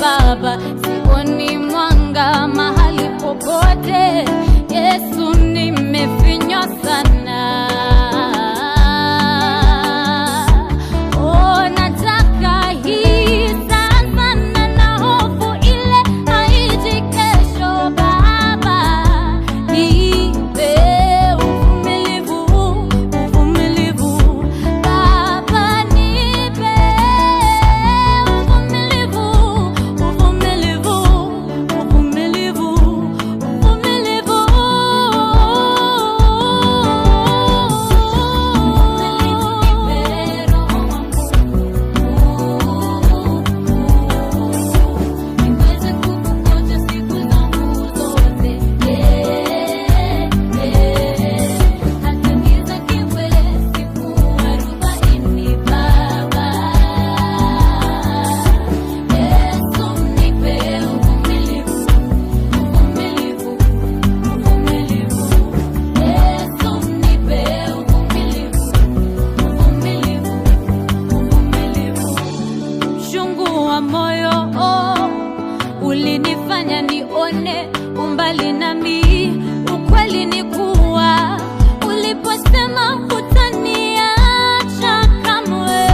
Baba, sioni mwanga mahali popote. Yesu, nimefinywa sana. Oh, nataka hii sasa na hofu ile haiji kesho. Baba, nipe uvumilivu, uvumilivu. Baba, nipe uvumilivu, uvumilivu, uvumilivu, uvumilivu. Niweze kukungoja siku zangu zote. Hata giza kiwe siku 40. Baba, Yesu, nipe uvumilivu, uvumilivu, uvumilivu. Yesu, nipe uvumilivu, uvumilivu, uvumilivu. Mchungu wa moyo ulinifanya nione umbali nami. Ukweli ni kuwa uliposema hutaniacha kamwe,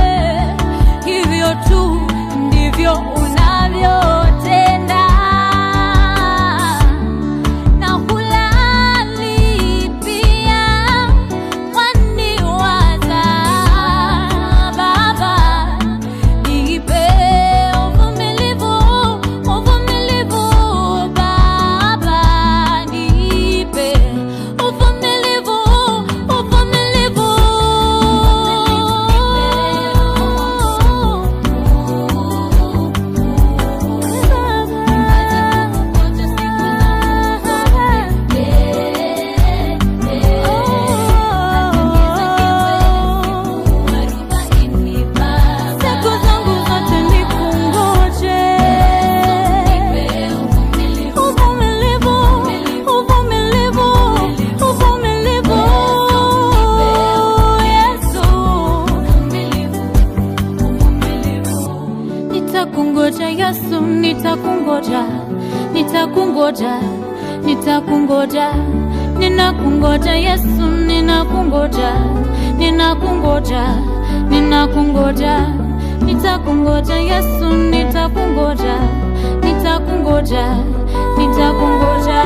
hivyo tu ndivyo unavyotenda. Na hulali pia waniwaza. Baba, nipe uvumilivu, uvumilivu. Baba, nipe uvumilivu, uvumilivu. Siku zangu zote nikungoje. Uvumilivu, uvumilivu, uvumilivu. Yesu, nitakungoja Yesu, nitakungoja, nitakungoja, nitakungoja, ninakungoja Yesu, ninakungoja, ninakungoja, ninakungoja, nitakungoja Yesu, nitakungoja, nitakungoja, nitakungoja,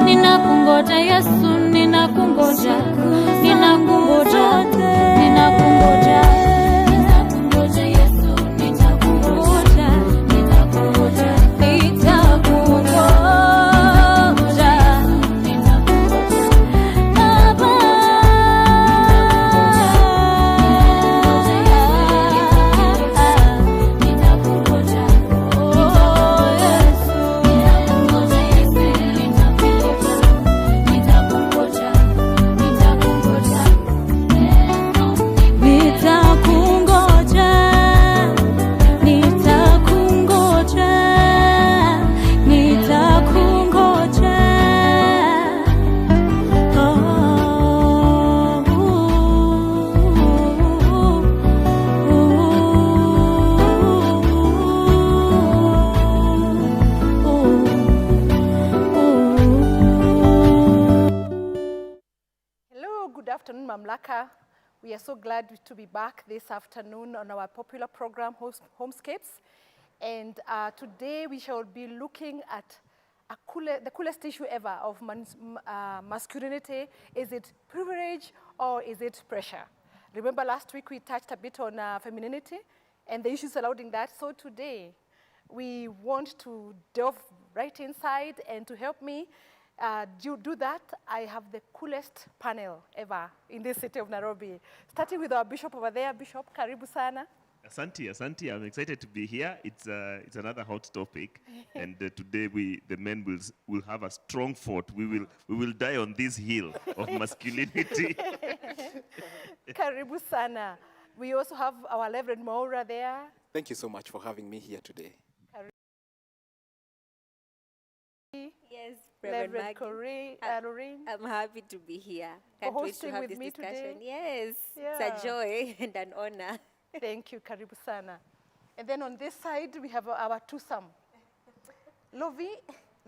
ninakungoja Yesu, ninakungoja, ninakungoja, ninakungoja. Nitakungoja Yesu, nitakungoja, nitakungoja, nitakungoja. Baba, nitakungoja. Oh, Yesu, nitakungoja Yesu, nitakungoja, nitakungoja, nitakungoja. Nitakungoja, nitakungoja, nitakungoja. Hello, good afternoon, Mamlaka. We are so glad to be back this afternoon on our popular program, Homescapes. And today we shall be looking at the coolest issue ever of masculinity. Is it privilege or is it pressure? Remember last week we touched a bit on femininity and the issues surrounding that. So today we want to delve right inside, and to help me do that, I have the coolest panel ever in this city of Nairobi. Starting with our bishop over there. Bishop, karibu sana. Asante, asante. I'm excited to be here. It's another hot topic, and today the men will have a strong fort. We will die on this hill of masculinity. Karibu sana. We also have our Reverend Maura there. Thank you so much for having me here today. Yes, Reverend Maggie. Lorraine. I'm happy to be here. Can't wait to hosting have with this me discussion. today. Yes, Yeah. it's a joy and an honor. Thank you, karibu sana. And then on this side, we have our twosome. Lovi,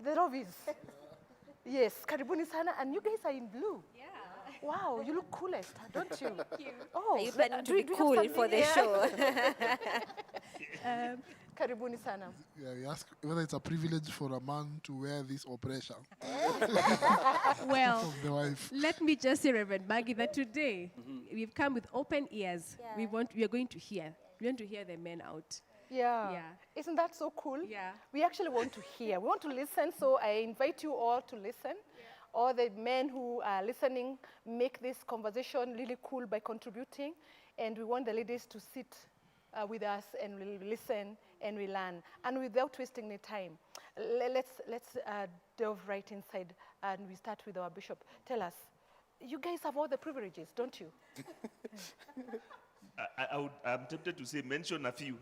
the Lovis. Yes, karibuni sana, and you guys are in blue. Yeah. Wow, you look coolest, don't you? Thank you. Are Oh, you planning to do be you have cool something for the here? show? Karibuni sana. Yeah, you ask whether it's a privilege for a man to wear this or pressure Well, of the wife. let me just say, Reverend Maggie, that today we've come with open ears. Yeah. We are going to hear. We want to hear the men out. Yeah. Yeah. Isn't that so cool? Yeah. We actually want to hear. We want to listen, so I invite you all to listen. All the men who are listening, make this conversation really cool by contributing. And we want the ladies to sit with us and we'll listen and we learn. And without wasting any time, let's delve right inside and we start with our bishop. Tell us, you guys have all the privileges, don't you? I'm tempted to say mention a few.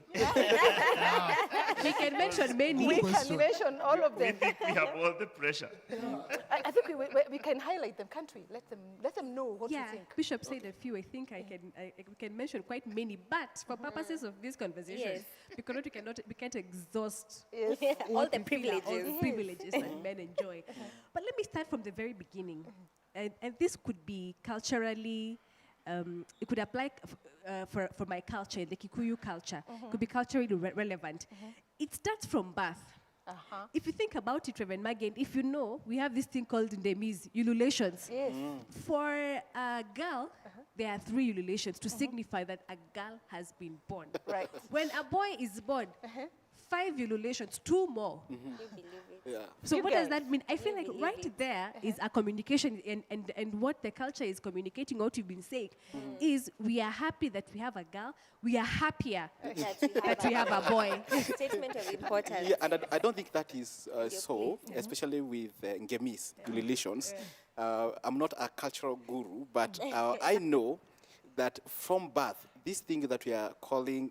We can mention many. We question. can mention all of We them. think we have all the pressure. I think we can highlight them, can't we? Let them know what Yeah, you think. Bishop said a few. I think we can mention quite many. But for purposes of this conversation, Yes. we can't exhaust Yes. All what the we feel are all privileges. the privileges that men enjoy. But let me start from the very beginning. And this could be culturally, it could apply for my culture, the Kikuyu culture. Could be culturally relevant. It starts from birth. If you think about it, Reverend Maggie, and if you know, we have this thing called ndemis, ululations. Yes. For a girl, there are 3 ululations to signify that a girl has been born. Right. When a boy is born, 5 ululations, 2 more. You believe it? Yeah. So You what does guys. that mean? I feel like believe right it. there is a communication, and what the culture is communicating, what you've been saying, is we are happy that we have a girl, we are happier that we have a boy. Statement of importance. Yeah, and I don't think that is so, especially with Ngemis, relations. I'm not a cultural guru, but I know that from birth, these things that we are calling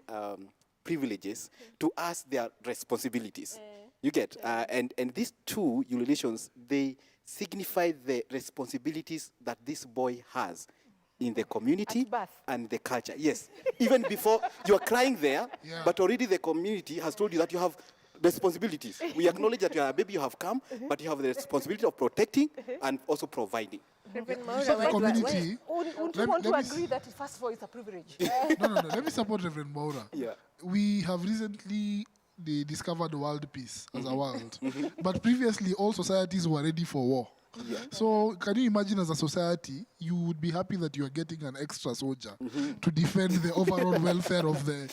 privileges, to us they are responsibilities. You get? And these 2 ululations, they signify the responsibilities that this boy has in the community At birth. and the culture. Yes. Even before you are crying there, Yeah. but already the community has told you that you have responsibilities. We acknowledge that you are a baby, you have come, but you have the responsibility of protecting and also providing. Reverend You Maura, said the what- community. Wouldn't you Let- want to let me agree that first of all it's a privilege? No. Let me support Reverend Maura. Yeah. We have recently discovered world peace as a world. But previously, all societies were ready for war. So can you imagine, as a society, you would be happy that you are getting an extra soldier to defend the overall welfare of the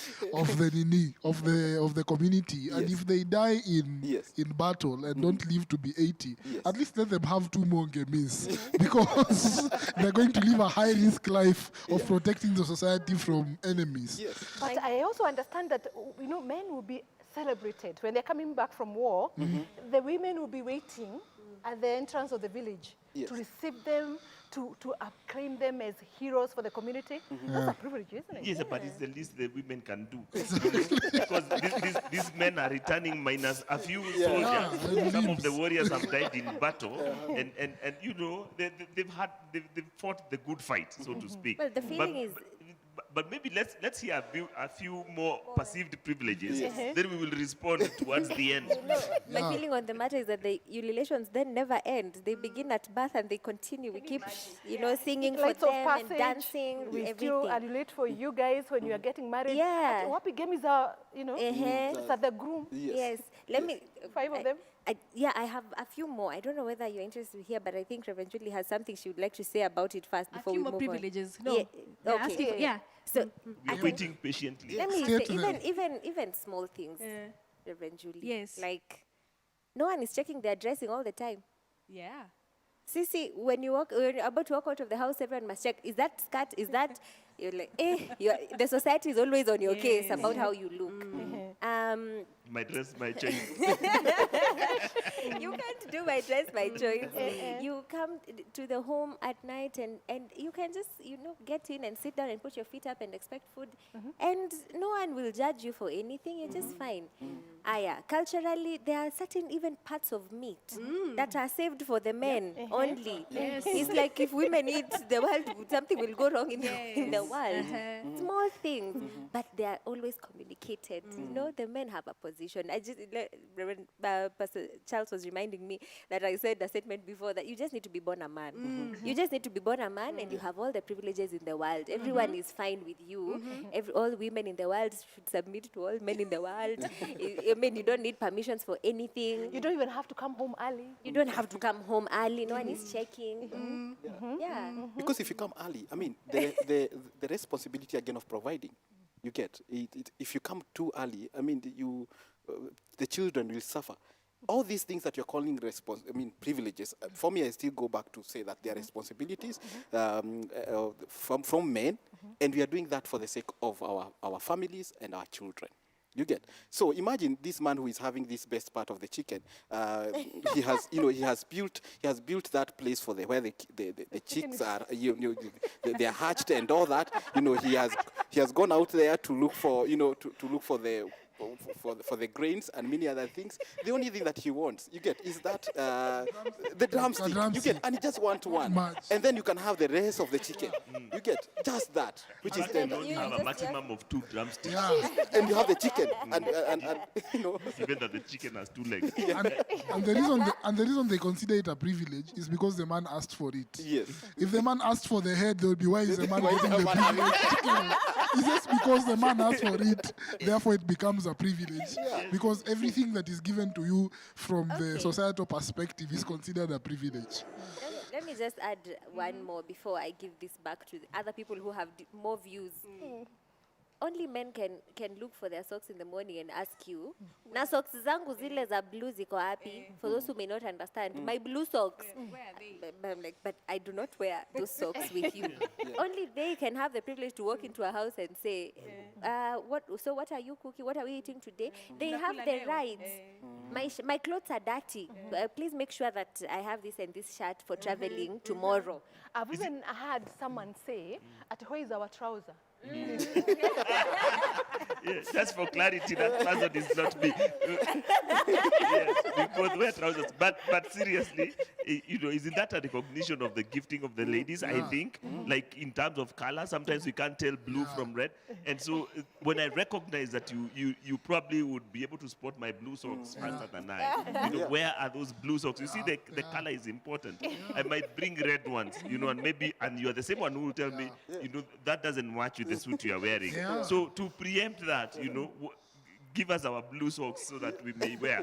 community. And Yes. if they die Yes. in battle and don't live to be 80, Yes. at least let them have 2 more Ngemis, because they're going to live a high-risk life of protecting the society from enemies. Yes. But I also understand that men will be celebrated when they're coming back from war. The women will be waiting at the entrance of the village Yes. to receive them, to acclaim them as heroes for the community. That's a privilege, isn't it? Yes, but it's the least the women can do. Because these men are returning minus a few soldiers. Yeah. Some of the warriors have died in battle, and you know, they've fought the good fight, so to speak. Well, the feeling is- But maybe let's hear a few more perceived privileges. Then we will respond towards the end. My feeling on the matter is that the ululations then never end. They begin at birth and they continue. We keep, singing for Rites of them and passage, dancing, we still everything. adulate for you guys when you are getting married. Yeah. At Wapi game is our, Uh-huh. it's at the groom. Yes. Let me. 5 of them? I have a few more. I don't know whether you're interested to hear, but I think Reverend Julie has something she would like to say about it first A before few we more move on. privileges. No. Yeah. They're Okay. asking for- yeah. So We are waiting patiently. let me Stay say, to them. even small things, Reverend Julie. Yes. Like, no one is checking their dressing all the time. Yeah. See, when you're about to walk out of the house, everyone must check. Is that skirt? Is that? You're like, the society is always on your case Yes. about how you look. My dress, my choice. You can't do my dress by choice. You come to the home at night and you can just, get in and sit down and put your feet up and expect food. And no one will judge you for anything. You're just fine. Culturally, there are certain even parts of meat that are saved for the men only. Yes. It's like if women eat the world, something will go wrong in the world. Small things, but they are always communicated. You know, the men have a position. When Pastor Charles was reminding me that I said a statement before that you just need to be born a man. You just need to be born a man, and you have all the privileges in the world. Everyone is fine with you. All women in the world should submit to all men in the world. I mean, you don't need permissions for anything. You don't even have to come home early. You don't have to come home early. No one is checking. Yeah. Because if you come early, I mean, the responsibility again of providing, you get. If you come too early, I mean, the children will suffer. All these things that you're calling privileges, for me, I still go back to say that they are responsibilities from men, and we are doing that for the sake of our families and our children. You get. So imagine this man who is having this best part of the chicken. He has built that place for where the chicks are. They are hatched and all that. He has gone out there to look for for the grains and many other things. The only thing that he wants, you get, is that the drumstick. You get, and he just wants one. And then you can have the rest of the chicken. You get just that, which is You don't have a maximum of 2 drumsticks. and you have the chicken, and Even that the chicken has 2 legs. And the reason they consider it a privilege is because the man asked for it. Yes. If the man asked for the head, they would be, why is the man getting the privilege? It's just because the man asked for it, therefore it becomes a privilege. Because everything that is given to you from the societal perspective is considered a privilege. Let me just add one more before I give this back to the other people who have more views. Only men can look for their socks in the morning and ask you, na socks zangu zile za blue ziko happy? For those who may not understand, my blue socks. Where are they? But I'm like, but I do not wear those socks with you. Only they can have the privilege to walk into a house and say, so what are you cooking? What are we eating today? They have the rights. My clothes are dirty. Please make sure that I have this and this shirt for traveling tomorrow. I've even had someone say, where is our trouser? Just for clarity, that person is not me. Yes, because wear trousers. But seriously, isn't that a recognition of the gifting of the ladies? I think, like in terms of color, sometimes we can't tell blue from red. And so when I recognize that you probably would be able to spot my blue socks faster than I. Where are those blue socks? You see, the color is important. I might bring red ones, and you are the same one who will tell me, that doesn't match with the suit you are wearing. So to preempt that, give us our blue socks so that we may wear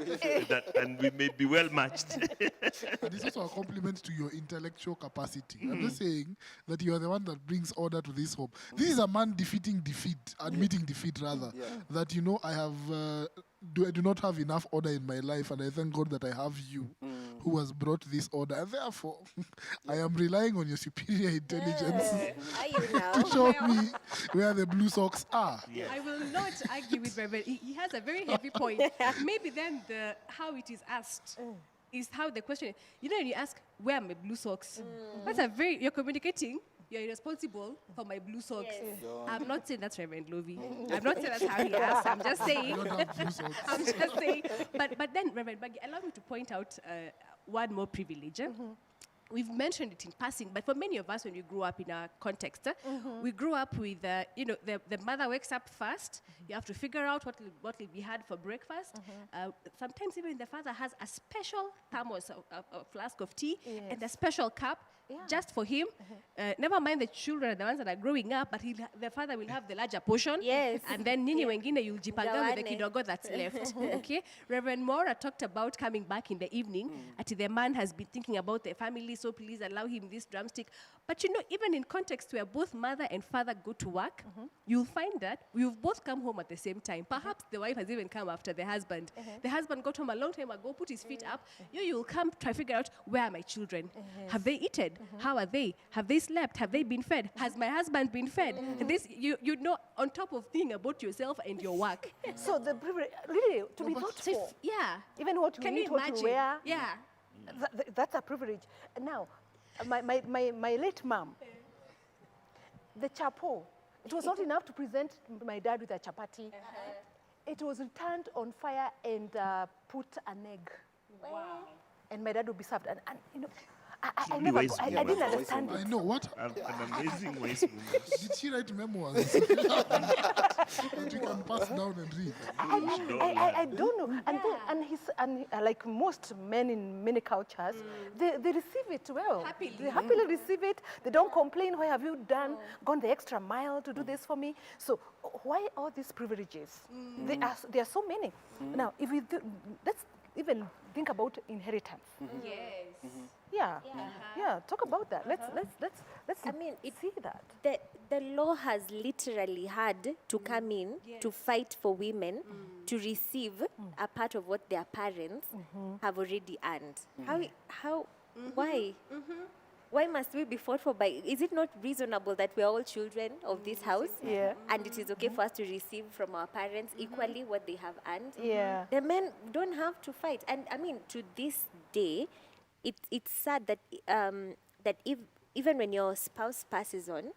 that, and we may be well matched. And it's also a compliment to your intellectual capacity. I'm just saying that you are the one that brings order to this home. This is a man admitting defeat rather. That I do not have enough order in my life, and I thank God that I have you who has brought this order. And therefore, I am relying on your superior intelligence to show me where the blue socks are. I will not argue with Reverend. He has a very heavy point. Maybe then how it is asked is how the question is. When you ask, where are my blue socks? That's you're communicating. You're responsible for my blue socks. Yes. I'm not saying that's Reverend Lovie. I'm not saying that's how he asked. I'm just saying. I'm just saying. But then, Reverend Maggie, allow me to point out one more privilege. We've mentioned it in passing, but for many of us, when we grew up in our context, we grew up with, the mother wakes up first. You have to figure out what will be had for breakfast. Sometimes even the father has a special thermos, a flask of tea, and a special cup just for him. Never mind the children, the ones that are growing up, but the father will have the larger portion. Yes. And then nini wengine you'll jipanga with the kidogo that's left. Okay. Reverend Mora talked about coming back in the evening. The man has been thinking about the family, so please allow him this drumstick. But even in context where both mother and father go to work, you'll find that you've both come home at the same time. Perhaps the wife has even come after the husband. The husband got home a long time ago, put his feet up. You'll come try to figure out, where are my children? Have they eaten? How are they? Have they slept? Have they been fed? Has my husband been fed? And this, on top of thinking about yourself and your work. So the privilege, really, to be thoughtful. Even what you eat, what you wear. That's a privilege. Now, my late mom, the chapo, it was not enough to present my dad with a chapati. it was returned on fire and put an egg. Wow. And my dad would be served. And you know, I Truly never, wise I woman. didn't understand I it. know what. An amazing wise woman. Did she write memoirs that you can pass down and read? I don't know. And like most men in many cultures, they receive it well. Happily. They happily receive it. They don't complain. Why have you gone the extra mile to do this for me? So why all these privileges? There are so many. Now, if we do, let's even think about inheritance. Yes. Yeah. Talk about that. Let's I mean, see that. The law has literally had to come in to fight for women to receive a part of what their parents have already earned. Why? Why must we be fought for by? Is it not reasonable that we are all children of this house? Yeah. And it is okay for us to receive from our parents equally what they have earned? Yeah. The men don't have to fight. And I mean, to this day, it's sad that that if even when your spouse passes on,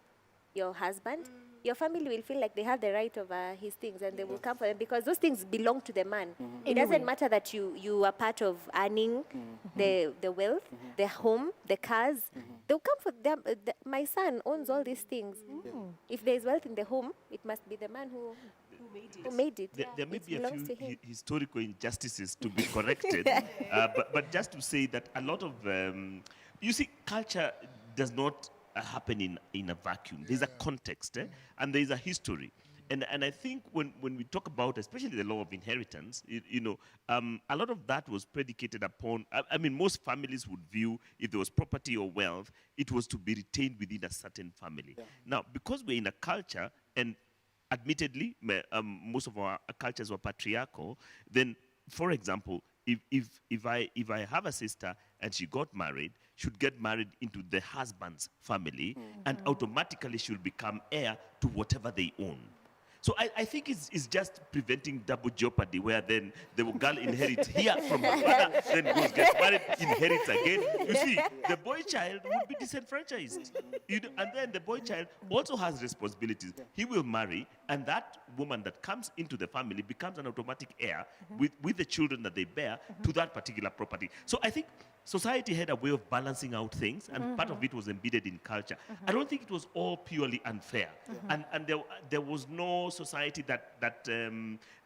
your husband, your family will feel like they have the right over his things, and they will come for them because those things belong to the man. It doesn't matter that you are part of earning the wealth, the home, the cars. They'll come for them. My son owns all these things. If there is wealth in the home, it must be the man who made it. There may It be a belongs few to him. historical injustices to be corrected, but just to say that a lot of, you see, culture does not happen in a vacuum. There's a context, and there's a history. And I think when we talk about, especially the law of inheritance, a lot of that was predicated upon, I mean, most families would view if there was property or wealth, it was to be retained within a certain family. Now, because we're in a culture, and admittedly, most of our cultures were patriarchal, then, for example, if I have a sister and she got married, should get married into the husband's family, and automatically she'll become heir to whatever they own. So I think it's just preventing double jeopardy, where then the girl inherits here from her father, then goes, gets married, inherits again. You see, the boy child would be disenfranchised. And then the boy child also has responsibilities. He will marry, and that woman that comes into the family becomes an automatic heir with the children that they bear to that particular property. So I think society had a way of balancing out things, and part of it was embedded in culture. I don't think it was all purely unfair. And there was no society that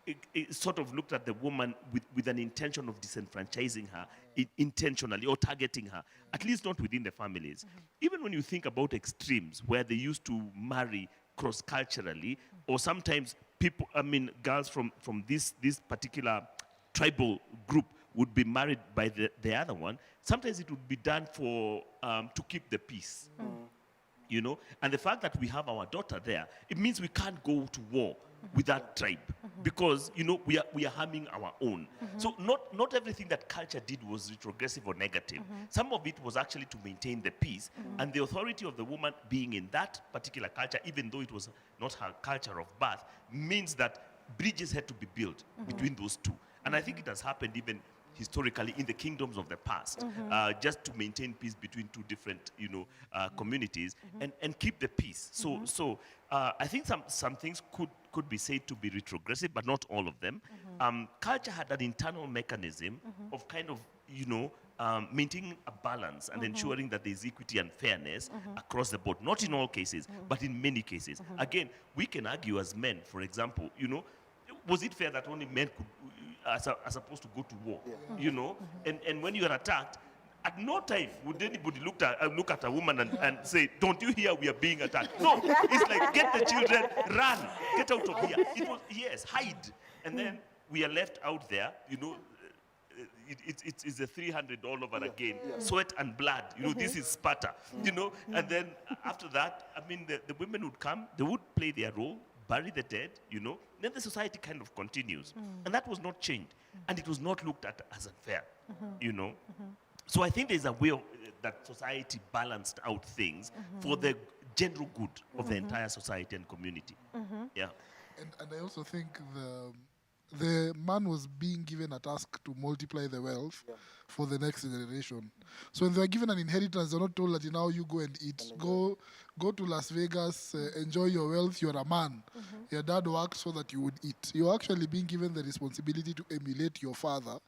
it sort of looked at the woman with an intention of disenfranchising her intentionally or targeting her, at least not within the families. Even when you think about extremes where they used to marry cross-culturally, or sometimes girls from this particular tribal group would be married by the other one. Sometimes it would be done to keep the peace. And the fact that we have our daughter there, it means we can't go to war with that tribe, because we are harming our own. So not everything that culture did was retrogressive or negative. Some of it was actually to maintain the peace, and the authority of the woman being in that particular culture, even though it was not her culture of birth, means that bridges had to be built between those two. And I think it has happened even historically in the kingdoms of the past, just to maintain peace between two different, communities, and keep the peace. So I think some things could be said to be retrogressive, but not all of them. Culture had an internal mechanism of kind of, maintaining a balance and ensuring that there's equity and fairness across the board. Not in all cases, but in many cases. Again, we can argue as men, for example, was it fair that only men are supposed to go to war? And when you are attacked, at no time would anybody look at a woman and say, "Don't you hear we are being attacked?" No, it's like, get the children, run, get out of here. It was, yes, hide. And then we are left out there, it's a 300 all over again, sweat and blood. This is Sparta, And then after that, the women would come, they would play their role, bury the dead, then the society kind of continues. And that was not changed. And it was not looked at as unfair, So I think there's a way that society balanced out things for the general good of the entire society and community. Yeah. And I also think the man was being given a task to multiply the wealth for the next generation. So when they are given an inheritance, they're not told that now you go and eat. Go to Las Vegas, enjoy your wealth, you're a man. Your dad worked so that you would eat. You're actually being given the responsibility to emulate your father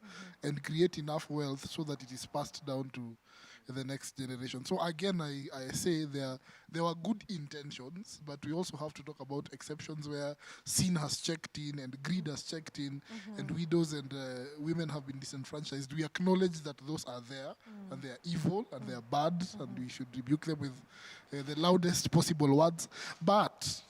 and create enough wealth so that it is passed down to the next generation. So again, I say there were good intentions, but we also have to talk about exceptions where sin has checked in and greed has checked in, and widows and women have been disenfranchised. We acknowledge that those are there, and they are evil, and they are bad, and we should rebuke them with the loudest possible words. But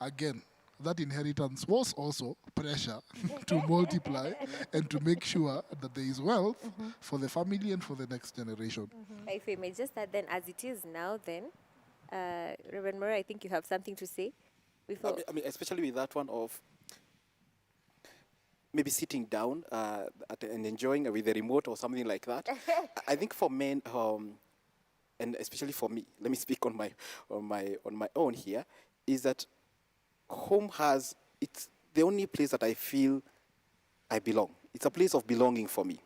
again, that inheritance was also pressure to multiply and to make sure that there is wealth for the family and for the next generation. If I may just add then, as it is now then, Reverend Murray, I think you have something to say before. I mean, especially with that one of maybe sitting down and enjoying with the remote or something like that. I think for men, and especially for me, let me speak on my own here, is that home it's the only place that I feel I belong. It's a place of belonging for me.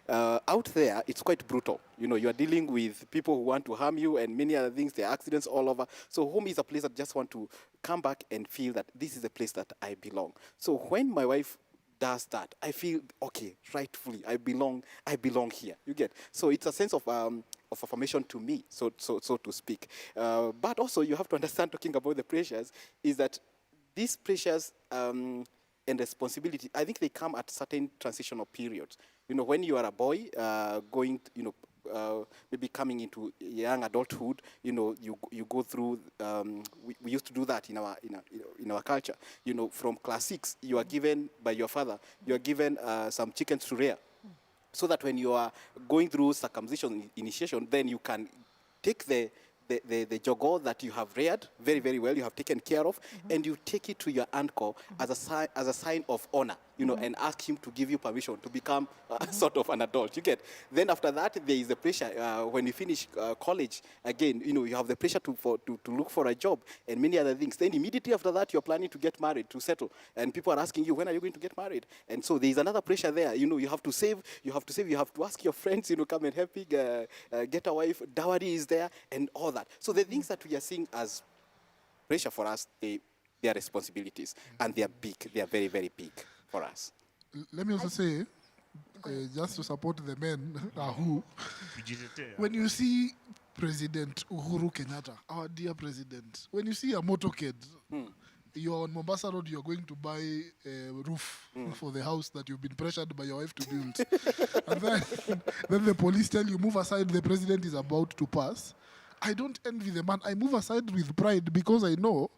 Out there, it's quite brutal. You know, you are dealing with people who want to harm you and many other things. There are accidents all over. So home is a place that just want to come back and feel that this is a place that I belong. So when my wife does that, I feel, okay, rightfully, I belong here. You get? So it's a sense of affirmation to me, so to speak. But also, you have to understand, talking about the pressures, is that these pressures and responsibility, I think they come at certain transitional periods. You know, when you are a boy going, maybe coming into young adulthood, you know, you go through. We used to do that in our culture. You know, from class 6, you are given by your father. You are given some chickens to rear, so that when you are going through circumcision initiation, then you can take the jogo that you have reared very, very well, you have taken care of, and you take it to your uncle as a sign of honor, you know, and ask him to give you permission to become sort of an adult. You get? Then after that, there is the pressure when you finish college. Again, you know, you have the pressure to look for a job and many other things. Then immediately after that, you're planning to get married, to settle, and people are asking you, when are you going to get married? And so there is another pressure there. You know, you have to save. You have to ask your friends, you know, come and help me get a wife. Dowry is there, and all that. So the things that we are seeing as pressure for us, they are responsibilities, and they are big. They are very, very big for us. Let me also say, just to support the men, when you see President Uhuru Kenyatta, our dear president, when you see a motorcade, you're on Mombasa Road, you're going to buy a roof for the house that you've been pressured by your wife to build. And then the police tell you, move aside, the president is about to pass. I don't envy the man. I move aside with pride because I know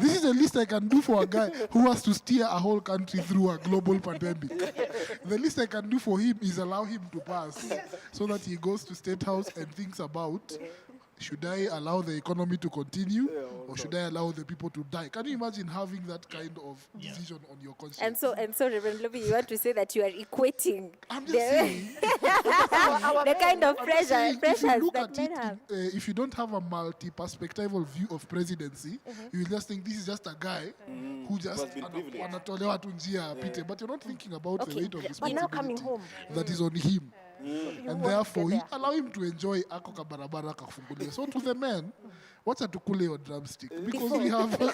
this is the least I can do for a guy who has to steer a whole country through a global pandemic. The least I can do for him is allow him to pass so that he goes to State House and thinks about, should I allow the economy to continue or should I allow the people to die? Can you imagine having that kind of decision on your conscience? And so, Reverend Lobby, you want to say that you are equating I'm just saying, the kind of pressures that men have. if you don't have a multi-perspectival view of presidency, you will just think this is just a guy who just anatolewa tu njia apite, but you're not thinking about the weight of responsibility that is on him. And therefore, allow him to enjoy ako ka barabara kafunguliwe. So to the men, wacha tukule your drumstick, because we have the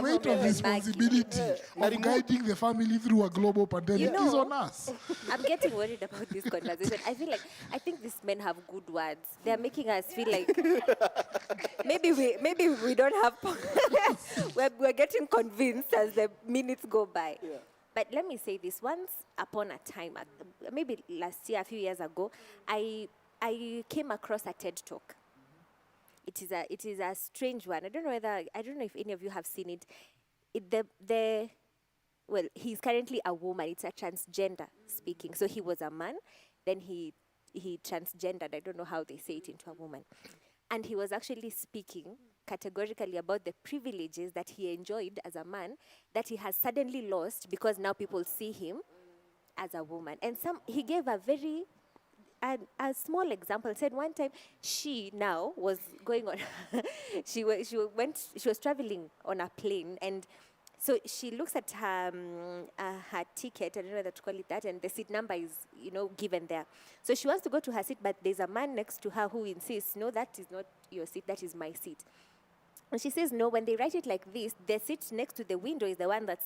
weight of responsibility of guiding the family through a global pandemic is on us. I'm getting worried about this conversation. I think these men have good words. They're making us feel like maybe we don't have. we're getting convinced as the minutes go by. Yeah. But let me say this: once upon a time, maybe last year, a few years ago, I came across a TED Talk. It is a strange one. I don't know if any of you have seen it. Well, he's currently a woman. It's a transgender speaking. So he was a man, then he transgendered. I don't know how they say it into a woman. And he was actually speaking categorically about the privileges that he enjoyed as a man that he has suddenly lost because now people see him as a woman. And he gave a very a small example. Said one time she now was going on she was traveling on a plane, and So she looks at her ticket, I don't know whether to call it that, and the seat number is, given there. So she wants to go to her seat, but there's a man next to her who insists, no, that is not your seat, that is my seat. And she says, no, when they write it like this, the seat next to the window is the one that's...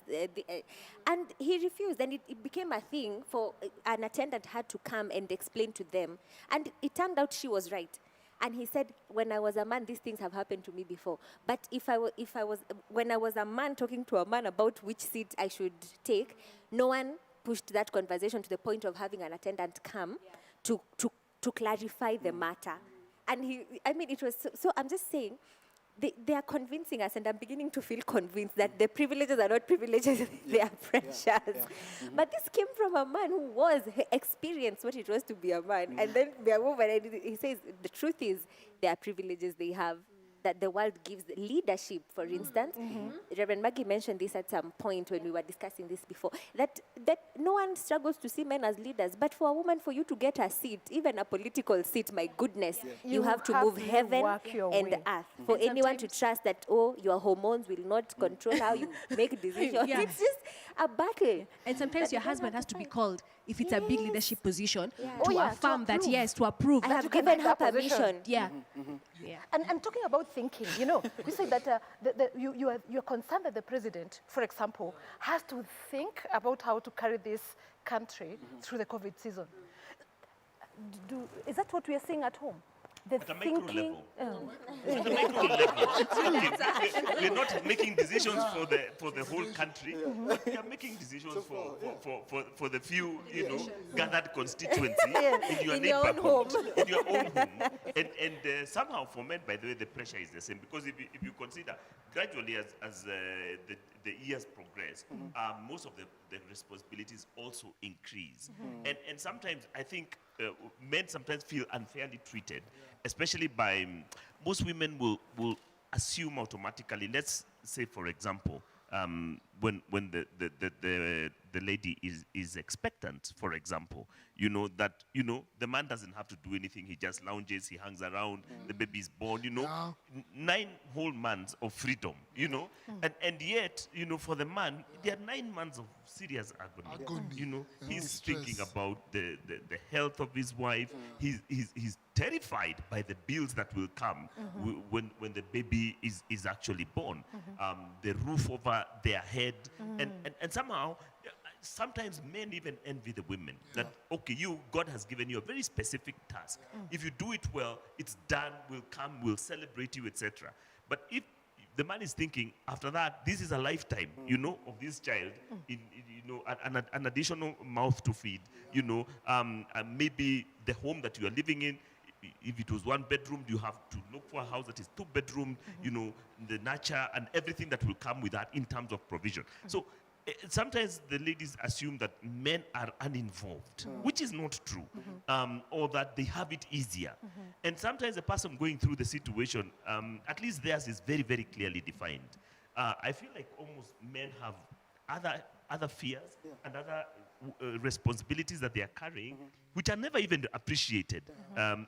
and he refused, and it became a thing for an attendant had to come and explain to them. And it turned out she was right. And he said, when I was a man, these things have happened to me before. But when I was a man talking to a man about which seat I should take, no one pushed that conversation to the point of having an attendant come to clarify the matter. And it was, so I'm just saying, they are convincing us, and I'm beginning to feel convinced that the privileges are not privileges, they are pressures. But this came from a man who experienced what it was to be a man. And then he says, the truth is, there are privileges they have that the world gives leadership, for instance. Reverend Maggie mentioned this at some point when we were discussing this before, that no one struggles to see men as leaders, but for a woman, for you to get a seat, even a political seat, my goodness, you have to move heaven and earth. For anyone to trust that, your hormones will not control how you make decisions. It's just a battle. And sometimes your husband has to be called, if it's a big leadership position, to to affirm that, approve. to approve. I that have you can given make her that position. permission. Yeah. And I'm talking about thinking, you say that you're concerned that the president, for example, has to think about how to carry this country through the COVID season. Is that what we are seeing at home? The At a micro thinking. level. At a micro level. We're not making decisions for the whole country. We are making decisions for the few, gathered constituency in your neighborhood, in your own home. And somehow for men, by the way, the pressure is the same, because if you consider gradually as the years progress, most of the responsibilities also increase. And sometimes I think men sometimes feel unfairly treated, especially by most women will assume automatically. Let's say, for example, when the lady is expectant, for example, that the man doesn't have to do anything. He just lounges, he hangs around, the baby is born, 9 whole months of freedom, and yet, for the man, there are 9 months of serious agony. He's thinking about the health of his wife. He's terrified by the bills that will come when the baby is actually born. The roof over their head, and somehow, sometimes men even envy the women that, okay, God has given you a very specific task. If you do it well, it's done, we'll come, we'll celebrate you, etc. But if the man is thinking, after that, this is a lifetime, of this child, an additional mouth to feed, and maybe the home that you are living in, if it was 1 bedroom, you have to look for a house that is 2 bedroom, the nurture and everything that will come with that in terms of provision. So sometimes the ladies assume that men are uninvolved, which is not true, or that they have it easier. And sometimes the person going through the situation, at least theirs is very, very clearly defined. I feel like almost men have other fears and other responsibilities that they are carrying, which are never even appreciated,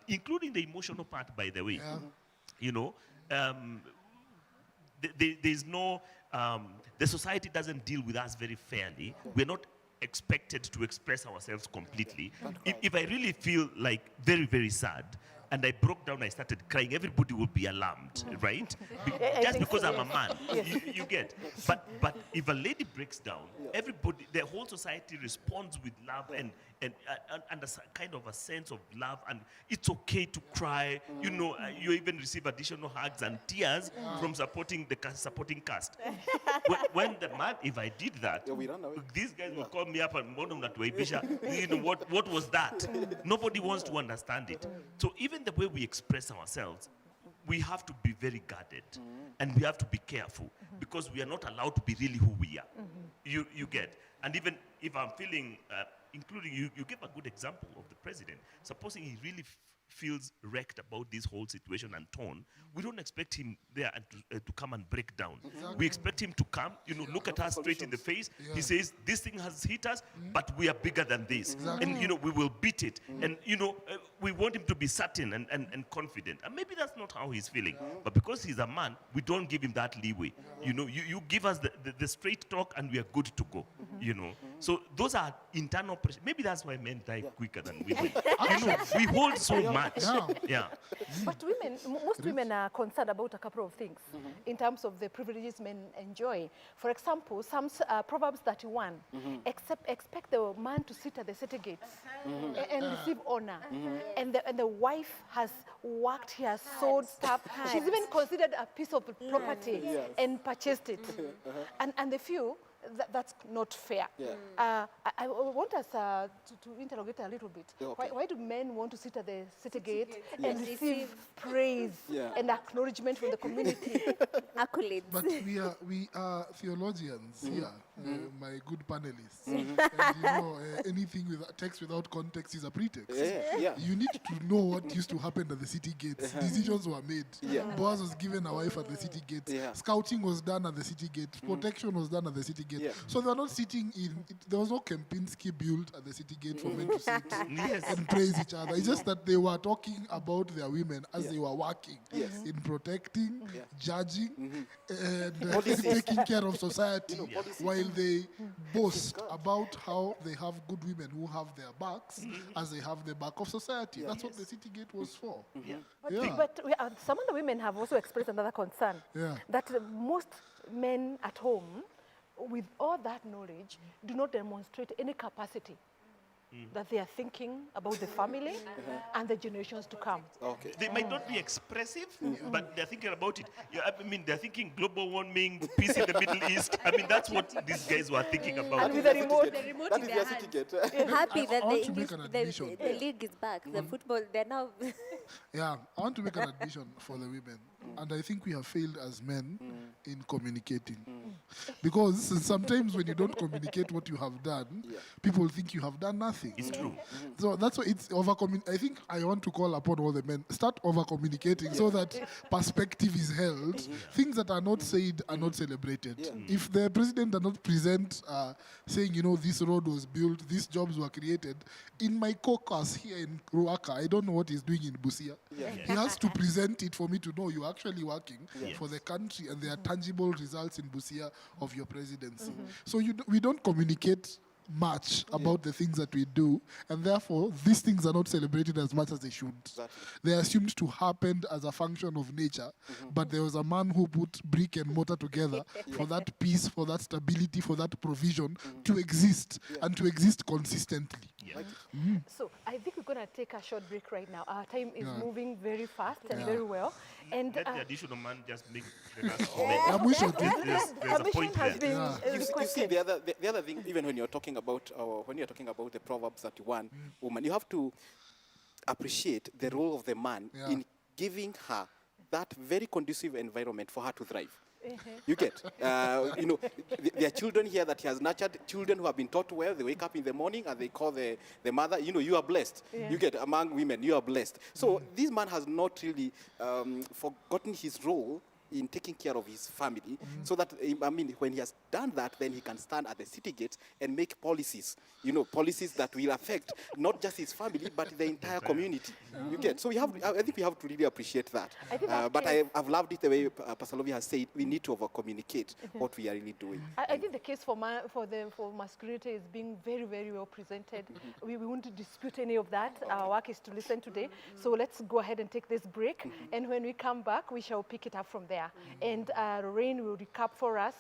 including the emotional part, by the way. There's no... the society doesn't deal with us very fairly. We're not expected to express ourselves completely. If I really feel like very, very sad, and I broke down, I started crying, everybody will be alarmed, right? Just because I'm a man, you get. But if a lady breaks down, everybody, the whole society responds with love and a kind of a sense of love, and it's okay to cry. You even receive additional hugs and tears from supporting cast. when the man, if I did that, these guys will call me up and what was that? Nobody wants to understand it. So even the way we express ourselves, we have to be very guarded, and we have to be careful, because we are not allowed to be really who we are. You get. And even if I'm feeling, including you give a good example of the president. Supposing he really feels wrecked about this whole situation and torn, we don't expect him there to come and break down. We expect him to come, look at us straight in the face. He says, this thing has hit us, but we are bigger than this. And, we will beat it. And, we want him to be certain and confident. And maybe that's not how he's feeling. But because he's a man, we don't give him that leeway. You know, you give us the straight talk and we are good to go. You know. So those are internal pressure. Maybe that's why men die quicker than women. You know, we hold so much. Yeah. But most women are concerned about a couple of things in terms of the privileges men enjoy. For example, some Proverbs 31 expect the man to sit at the city gates and receive honor. And the wife has worked, he has sold stuff. She's even considered a piece of property and purchased it. And they feel that's not fair. I want us to interrogate a little bit. Why do men want to sit at the city gate and receive praise and acknowledgement from the community? Accolades. But we are theologians here, my good panelists. And you know, anything with text without context is a pretext. You need to know what used to happen at the city gates. Decisions were made. Boaz was given a wife at the city gates. Scouting was done at the city gates. Protection was done at the city gate. So they were not sitting in, there was no Kempinski built at the city gate for men to sit and praise each other. It's just that they were talking about their women as they were working in protecting, judging, and taking care of society, while they boast about how they have good women who have their backs as they have the back of society. That's what the city gate was for. But some of the women have also expressed another concern, that most men at home, with all that knowledge, do not demonstrate any capacity that they are thinking about the family and the generations to come. They might not be expressive, but they're thinking about it. I mean, they're thinking global warming, peace in the Middle East. I mean, that's what these guys were thinking about. And with the remote That is their city gate. Happy that I want the to make English, an admission. the league is back. The football, they're now. I want to make an admission for the women. And I think we have failed as men in communicating. Because sometimes when you don't communicate what you have done, people think you have done nothing. It's true. So that's why it's I think I want to call upon all the men, start over-communicating so that perspective is held. Things that are not said are not celebrated. If the president does not present saying, you know, this road was built, these jobs were created, in my caucus here in Ruaka, I don't know what he's doing in Busia. He has to present it for me to know you're actually working for the country and there are tangible results in Busia of your presidency. So we don't communicate much about the things that we do, and therefore these things are not celebrated as much as they should. They are assumed to happen as a function of nature, but there was a man who put brick and mortar together for that peace, for that stability, for that provision to exist and to exist consistently. So I think we're going to take a short break right now. Our time is moving very fast and very well. And let the additional man just make the last comment. There's a point there. You see, the other thing, even when you're talking about the Proverbs 31 woman, you have to appreciate the role of the man in giving her that very conducive environment for her to thrive. You get, you know, there are children here that he has nurtured, children who have been taught well. They wake up in the morning and they call the mother, you know, you are blessed. You get, among women, you are blessed. So this man has not really forgotten his role in taking care of his family, so that, I mean, when he has done that, then he can stand at the city gates and make policies, you know, policies that will affect not just his family, but the entire community. You get, so I think we have to really appreciate that. But I've loved it the way Pastor Lovie has said, we need to over-communicate what we are really doing. I think the case for masculinity is being very, very well presented. We won't dispute any of that. Our work is to listen today. So let's go ahead and take this break. And when we come back, we shall pick it up from there. And Lorraine will recap for us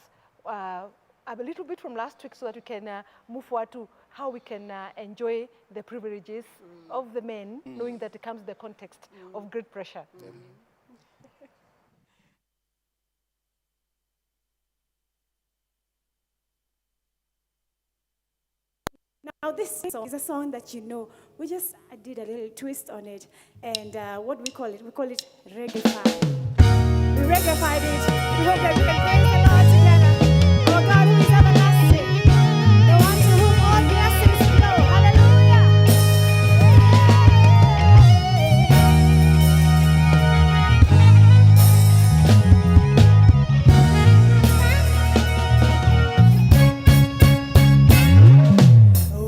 a little bit from last week so that we can move forward to how we can enjoy the privileges of the men, knowing that it comes in the context of great pressure. Now, this song is a song that you know. We just did a little twist on it. And what we call it reggae-fied. We reggae-fied it. We hope that we can praise the Lord together. Our God who is everlasting. The one to whom all blessings flow. Hallelujah.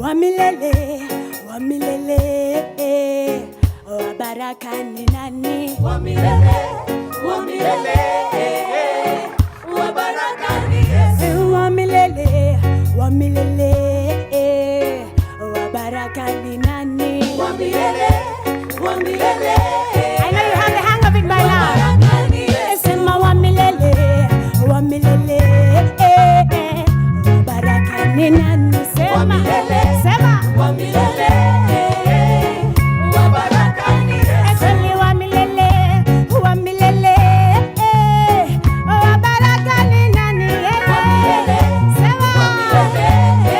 Wamilele, wamilele, wa milele, wa baraka ni nani? Wa milele, wa milele. I know you have the hang of it by now. Sema wa milele, wa milele, wa baraka ni nani? Sema, sema, wa milele, wa baraka ni nani? Sema wa milele, wa milele, wa baraka ni nani? Sema, wa milele,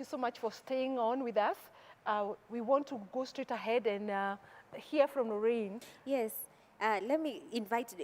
so much for staying on with us. We want to go straight ahead and hear from Lorraine. Yes. Let me invite,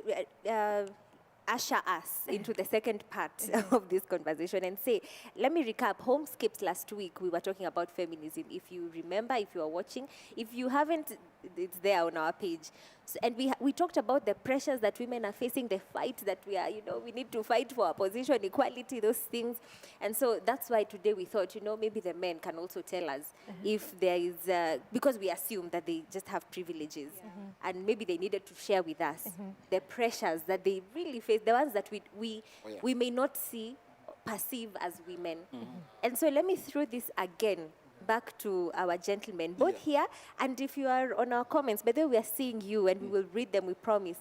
usher us into the second part of this conversation and say, let me recap. Homescapes last week, we were talking about feminism. If you remember, if you are watching, if you haven't, it's there on our page. So, and we talked about the pressures that women are facing, the fight that we are, we need to fight for our position, equality, those things. And so that's why today we thought, maybe the men can also tell us if there is, because we assume that they just have privileges, and maybe they needed to share with us the pressures that they really face, the ones that we may not see, perceive as women. And so let me throw this again back to our gentlemen, both here, and if you are on our comments, by the way, we are seeing you and we will read them, we promise.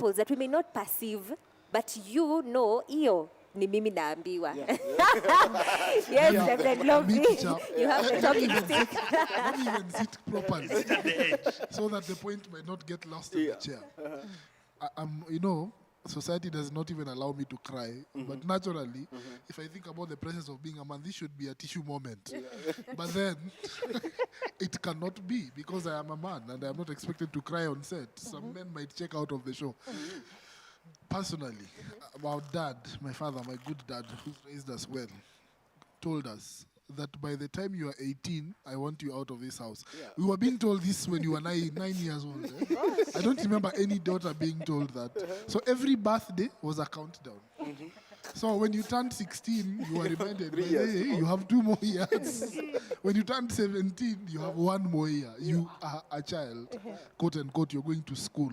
That we may not perceive, but iyo ni mimi naambiwa. Yes, Reverend Lovely, you have the talking stick. Let me even sit properly. Sit at the edge. So that the point might not get lost in the chair. Society does not even allow me to cry. But naturally, if I think about the pressures of being a man, this should be a tissue moment. But then, it cannot be because I am a man and I am not expected to cry on set. Some men might check out of the show. Personally, our dad, my father, my good dad, who raised us well, told us that by the time you are 18, I want you out of this house. We were being told this when you were 9 years old. I don't remember any daughter being told that. So every birthday was a countdown. So when you turned 16, you were reminded, hey, you have 2 more years. When you turned 17, you have 1 more year. You are a child, quote unquote, you're going to school.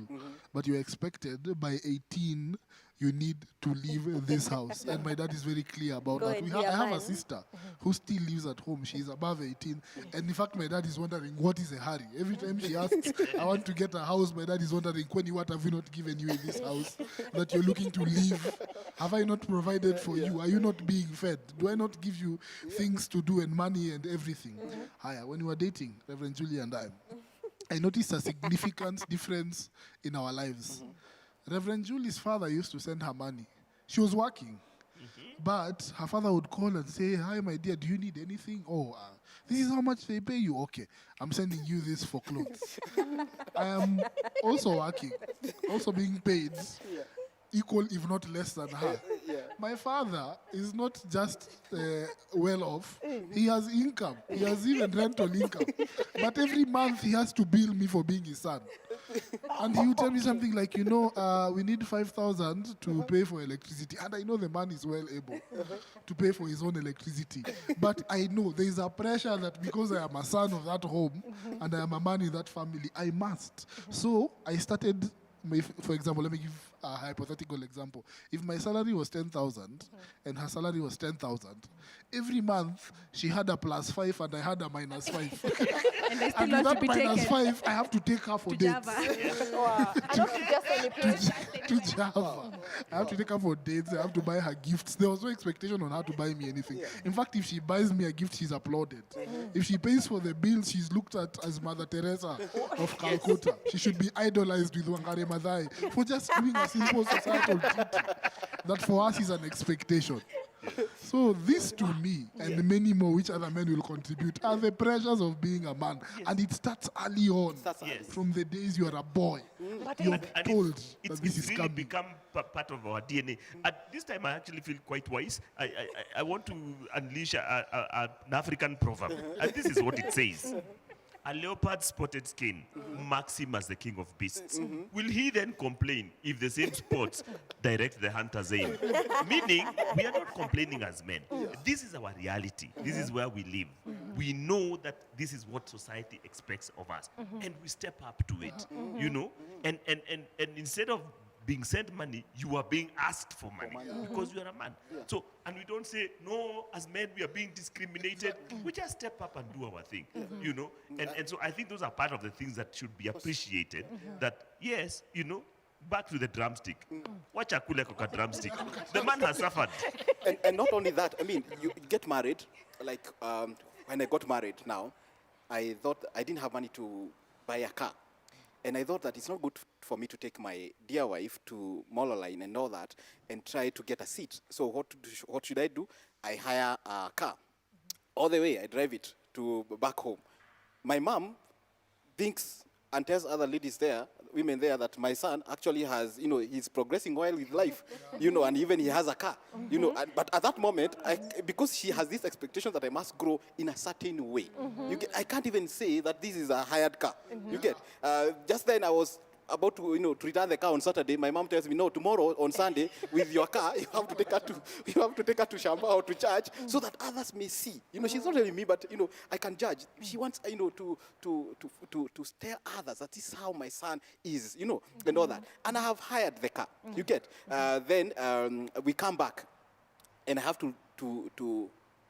But you're expected by 18, you need to leave this house. And my dad is very clear about that. I have a sister who still lives at home. She's above 18. And in fact, my dad is wondering, what is a hurry? Every time she asks, I want to get a house, my dad is wondering, Kweni, what have we not given you in this house that you're looking to leave? Have I not provided for you? Are you not being fed? Do I not give you things to do and money and everything? Higher. When we were dating, Reverend Julie and I noticed a significant difference in our lives. Reverend Julie's father used to send her money. She was working. But her father would call and say, hi, my dear, do you need anything? Oh, this is how much they pay you. Okay, I'm sending you this for clothes. I am also working, also being paid equal, if not less than her. My father is not just well off. He has income. He has even rental income. But every month he has to bill me for being his son. And he would tell me something like, we need 5,000 to pay for electricity. And I know the man is well able to pay for his own electricity. But I know there is a pressure that because I am a son of that home and I am a man in that family, I must. So I started, for example, let me give a hypothetical example. If my salary was 10,000 and her salary was 10,000, every month she had a +5 and I had a -5. And they still And want with to be that taken -5, I have to take her for to dates. Java. To Java. I have to take her for dates. I have to buy her gifts. There was no expectation on her to buy me anything. In fact, if she buys me a gift, she's applauded. If she pays for the bill, she's looked at as Mother Teresa of Calcutta. She should be idolized with Wangari Maathai for just doing a simple societal duty that for us is an expectation. So this to me, and many more which other men will contribute, are the pressures of being a man. And it starts early on, from the days you are a boy. You're told that this is really coming. become part of our DNA. At this time, I actually feel quite wise. I want to unleash an African proverb. And this is what it says. A leopard's spotted skin marks him as the king of beasts. Will he then complain if the same spots direct the hunter's aim? Meaning, we are not complaining as men. This is our reality. This is where we live. We know that this is what society expects of us. And we step up to it, And instead of being sent money, you are being asked for money because you are a man. So, and we don't say, no, as men, we are being discriminated. We just step up and do our thing, And so I think those are part of the things that should be appreciated. That, yes, back to the drumstick. Watch akule koka drumstick. The man has suffered. And not only that, I mean, you get married, like when I got married now, I thought I didn't have money to buy a car. And I thought that it's not good for me to take my dear wife to Mololine and all that and try to get a seat. So what should I do? I hire a car. All the way, I drive it to back home. My mom thinks and tells other ladies there, women there, that my son actually has, he's progressing well with life, and even he has a car, but at that moment, because she has this expectation that I must grow in a certain way, I can't even say that this is a hired car, you get. Just then I was about to, to return the car on Saturday. My mom tells me, no, tomorrow on Sunday, with your car, you have to take her to Shamba or to church, so that others may see. She's not telling me, but I can judge. She wants, to tell others that this is how my son is, and all that. And I have hired the car. You get. Then we come back, and I have to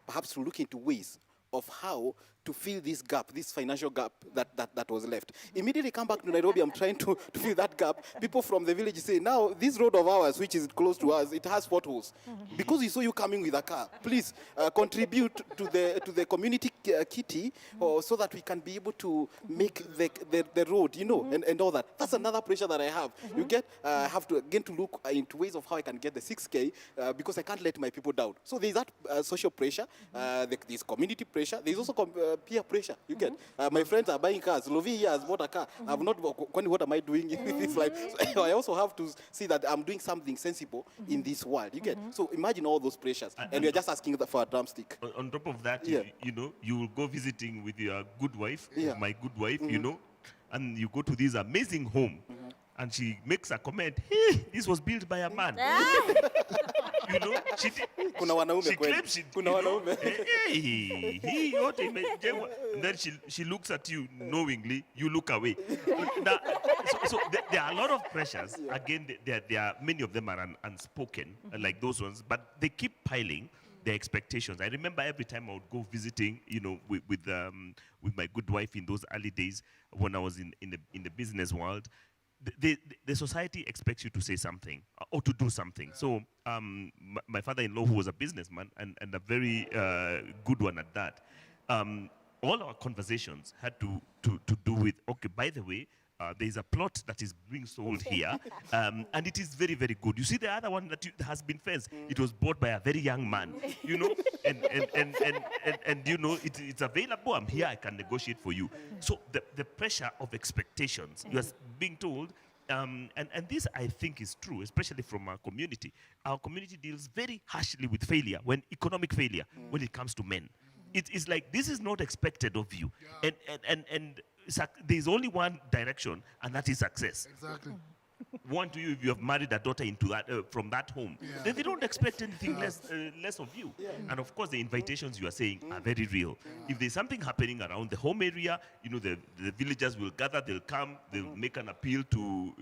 perhaps look into ways of how to fill this gap, this financial gap that was left. Immediately come back to Nairobi, I'm trying to fill that gap. People from the village say, now this road of ours, which is close to us, it has potholes. Because we saw you coming with a car, please contribute to the community kitty, so that we can be able to make the road, and all that. That's another pressure that I have. You get, I have to again to look into ways of how I can get the 6K, because I can't let my people down. So there's that social pressure, there's community pressure, there's also peer pressure. You get. My friends are buying cars. Lovi here has bought a car. I've not. What am I doing in this life? So I also have to see that I'm doing something sensible in this world. You get. So imagine all those pressures, and you're just asking for a drumstick. On top of that, you will go visiting with your good wife, my good wife, and you go to this amazing home. And she makes a comment, hey, this was built by a man. She claims she, hey, what a man. And then she looks at you knowingly, you look away. Now, so there are a lot of pressures. Again, there are many of them are unspoken, like those ones, but they keep piling their expectations. I remember every time I would go visiting, with my good wife in those early days when I was in the business world. The society expects you to say something or to do something. So my father-in-law, who was a businessman and a very good one at that, all our conversations had to do with, okay, by the way, there is a plot that is being sold here, and it is very, very good. You see the other one that has been fenced. It was bought by a very young man, and it's available. I'm here. I can negotiate for you. So the pressure of expectations, you are being told, and this I think is true, especially from our community. Our community deals very harshly with failure, economic failure, when it comes to men. It is like, this is not expected of you, and there's only one direction, and that is success. Exactly. One to you, if you have married a daughter into that from that home, then they don't expect anything less of you. And of course, the invitations you are saying are very real. If there's something happening around the home area, the villagers will gather, they'll come, they'll make an appeal to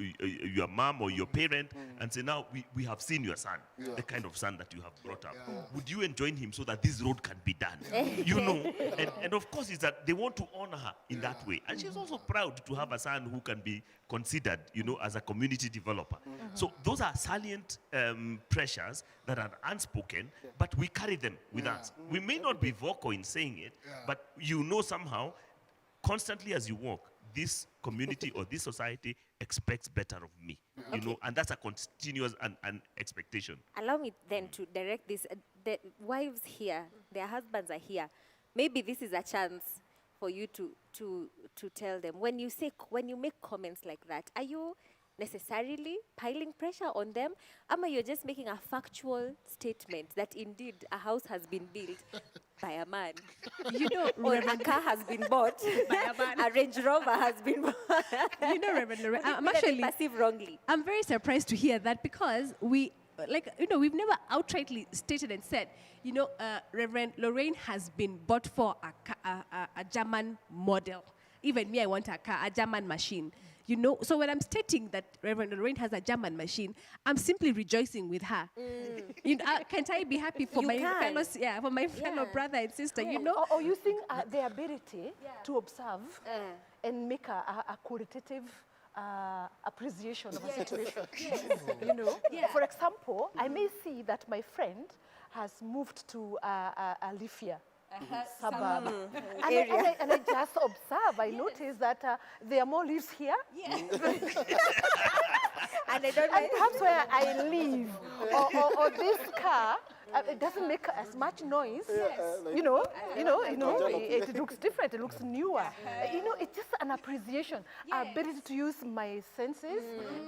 your mom or your parent and say, now we have seen your son, the kind of son that you have brought up. Would you enjoin him so that this road can be done? And of course, it's that they want to honor her in that way. And she's also proud to have a son who can be considered, as a community developer. So those are salient pressures that are unspoken, but we carry them with us. We may not be vocal in saying it, but somehow, constantly as you walk, this community or this society expects better of me, and that's a continuous an expectation. Allow me then to direct this. The wives here, their husbands are here. Maybe this is a chance for you to tell them, when you make comments like that, are you necessarily piling pressure on them, or you're just making a factual statement that indeed a house has been built by a man, or a car has been bought by a man, a Range Rover has been bought. Reverend Lorraine, I'm actually perceived wrongly. I'm very surprised to hear that, because we've never outrightly stated and said, Reverend Lorraine has been bought for a German model. Even me, I want a German machine. So when I'm stating that Reverend Lorraine has a German machine, I'm simply rejoicing with her. Can't I be happy for fellow brother and sister? Or using the ability to observe and make a qualitative appreciation of a situation. For example, I may see that my friend has moved to a leafier suburb. Area. And I just observe, I notice that there are more leaves here. And I don't And like perhaps where I live, or this car, it doesn't make as much noise. You know, it looks different. It looks newer. It's just an appreciation, ability to use my senses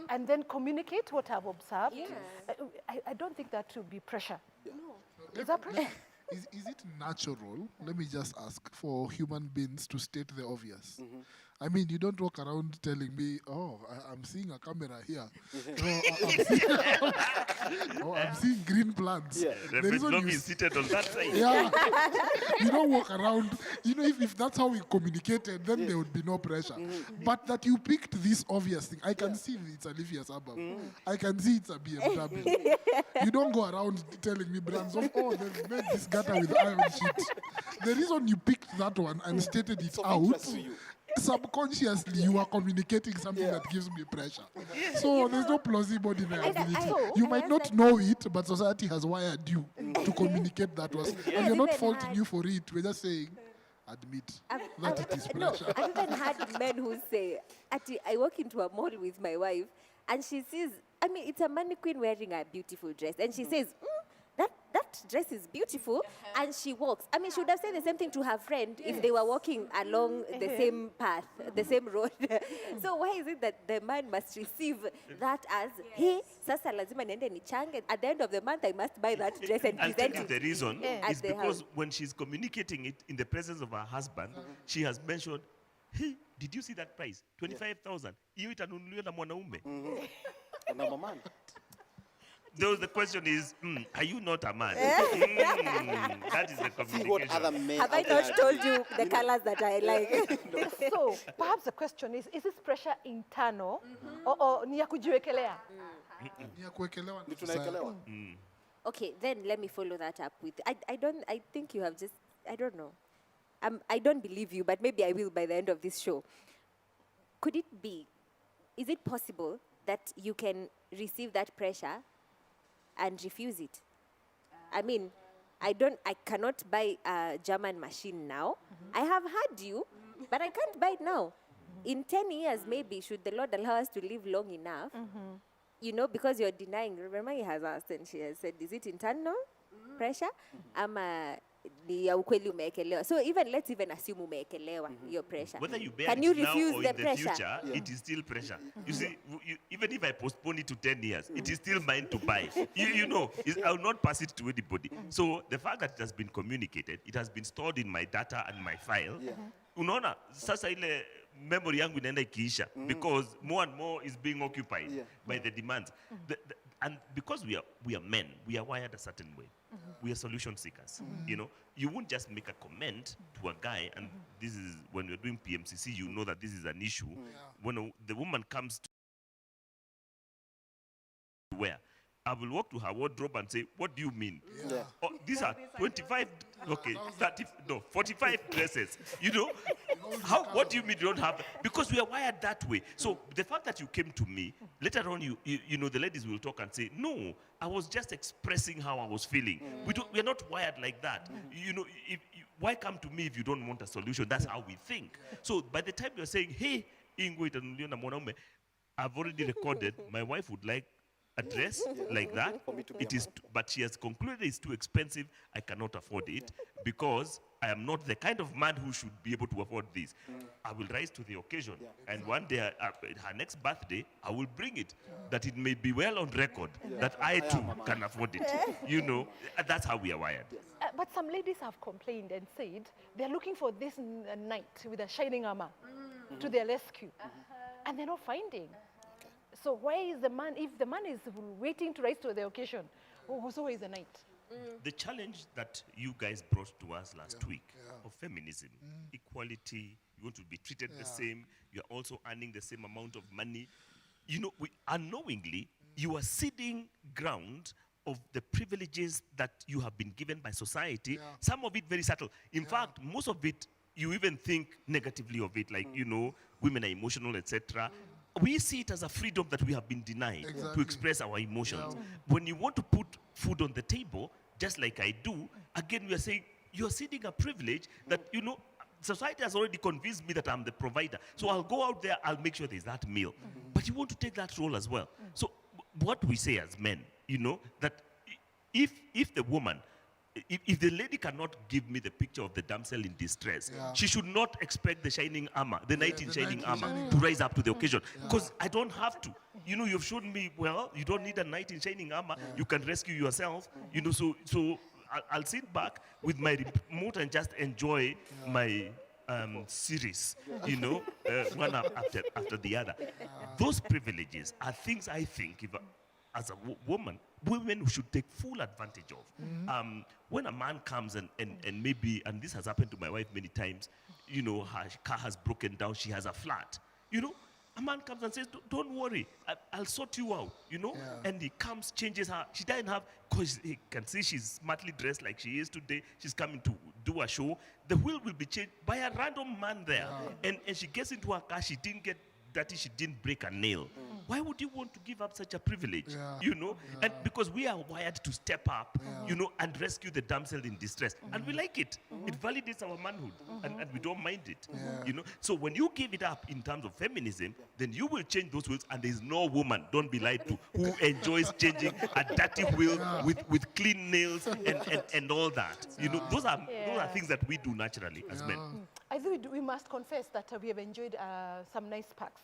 and then communicate what I've observed. I don't think that would be pressure. Is that pressure? Is it natural, let me just ask, for human beings to state the obvious? I mean, you don't walk around telling me, I'm seeing a camera here. I'm seeing green plants. The Vietnam is seated on that side. Yeah. You don't walk around. If that's how we communicated, then there would be no pressure. But that you picked this obvious thing, I can see it's a Livia suburb. I can see it's a BMW. You don't go around telling me brands of, they've made this gutter with iron sheet. The reason you picked that one and stated it out, subconsciously you are communicating something that gives me pressure. So there's no plausible deniability. You might not know it, but society has wired you to communicate that was. And we're not faulting you for it. We're just saying, admit that it is pressure. I've even had men who say, I walk into a mall with my wife, and she sees, it's a mannequin wearing a beautiful dress, and she says, that dress is beautiful, and she walks. She would have said the same thing to her friend if they were walking along the same path, the same road. So why is it that the man must receive that as, hey, sasa lazima niende nichange, at the end of the month I must buy that dress and I'll present tell you it the reason is the because house. when she's communicating it in the presence of her husband, she has mentioned, hey, did you see that price? 25,000. Hiyo itanunuliwa na mwanaume. The question is, are you not a man? That is the See what other communication. men Have I out there not told you the colors that I like? So perhaps the question is this pressure internal or ni ya kujiwekelea? Ni ya kuwekelewa na tunaekelewa. Okay, then let me follow that up with, I think you have just, I don't know. I don't believe you, but maybe I will by the end of this show. Could it be, is it possible that you can receive that pressure and refuse it? I cannot buy a German machine now. I have heard you, but I can't buy it now. In 10 years, maybe, should the Lord allow us to live long enough, because you're denying. Remember, he has asked and she has said, is it internal pressure? Ni ya ukweli umeekelewa. So let's even assume umeekelewa your pressure. Whether you bear Can it you now refuse or the in the pressure? future, it is still pressure. You see, even if I postpone it to 10 years, it is still mine to buy. I will not pass it to anybody. So the fact that it has been communicated, it has been stored in my data and my file. Unaona, sasa ile memory yangu inaenda ikiisha because more and more is being occupied by the demands. And because we are men, we are wired a certain way. We are solution seekers. You won't just make a comment to a guy, and this is when you're doing PMCC, you know that this is an issue. When the woman comes to wear, I will walk to her wardrobe and say, what do you mean? Oh, these are 25, 30, 45 dresses. What do you mean you don't have? Because we are wired that way. So the fact that you came to me, later on, the ladies will talk and say, no, I was just expressing how I was feeling. We are not wired like that. Why come to me if you don't want a solution? That's how we think. So by the time you're saying, hey, I've already recorded, my wife would like a dress like that. But she has concluded it's too expensive. I cannot afford it because I am not the kind of man who should be able to afford this. I will rise to the occasion, and one day, her next birthday, I will bring it, that it may be well on record that I too can afford it. That's how we are wired. But some ladies have complained and said they're looking for this knight with a shining armor to their rescue, and they're not finding. So why is the man, if the man is waiting to rise to the occasion, so is the night? The challenge that you guys brought to us last week of feminism, equality, you want to be treated the same, you're also earning the same amount of money. Unknowingly, you are ceding ground of the privileges that you have been given by society, some of it very subtle. In fact, most of it, you even think negatively of it, like, women are emotional, etc. We see it as a freedom that we have been denied to express our emotions. When you want to put food on the table, just like I do, again we are saying, you're ceding a privilege that, society has already convinced me that I'm the provider. So I'll go out there, I'll make sure there's that meal. But you want to take that role as well. So what we say as men, that if the woman, if the lady cannot give me the picture of the damsel in distress, she should not expect the shining armor, the knight in shining armor, to rise up to the occasion. Because I don't have to. You've shown me, well, you don't need a knight in shining armor. You can rescue yourself. So I'll sit back with my remote and just enjoy my series, one after the other. Those privileges are things I think, as a woman should take full advantage of. When a man comes and maybe, and this has happened to my wife many times, her car has broken down, she has a flat, a man comes and says, don't worry, I'll sort you out, and he comes, changes her. She doesn't have, because he can see she's smartly dressed like she is today. She's coming to do a show. The wheel will be changed by a random man there. And she gets into her car, she didn't get dirty, she didn't break a nail. Why would you want to give up such a privilege? And because we are wired to step up, and rescue the damsel in distress. And we like it. It validates our manhood, and we don't mind it. So when you give it up in terms of feminism, then you will change those wheels, and there's no woman, don't be lied to, who enjoys changing a dirty wheel with clean nails and all that. Those are things that we do naturally as men. I think we must confess that we have enjoyed some nice packs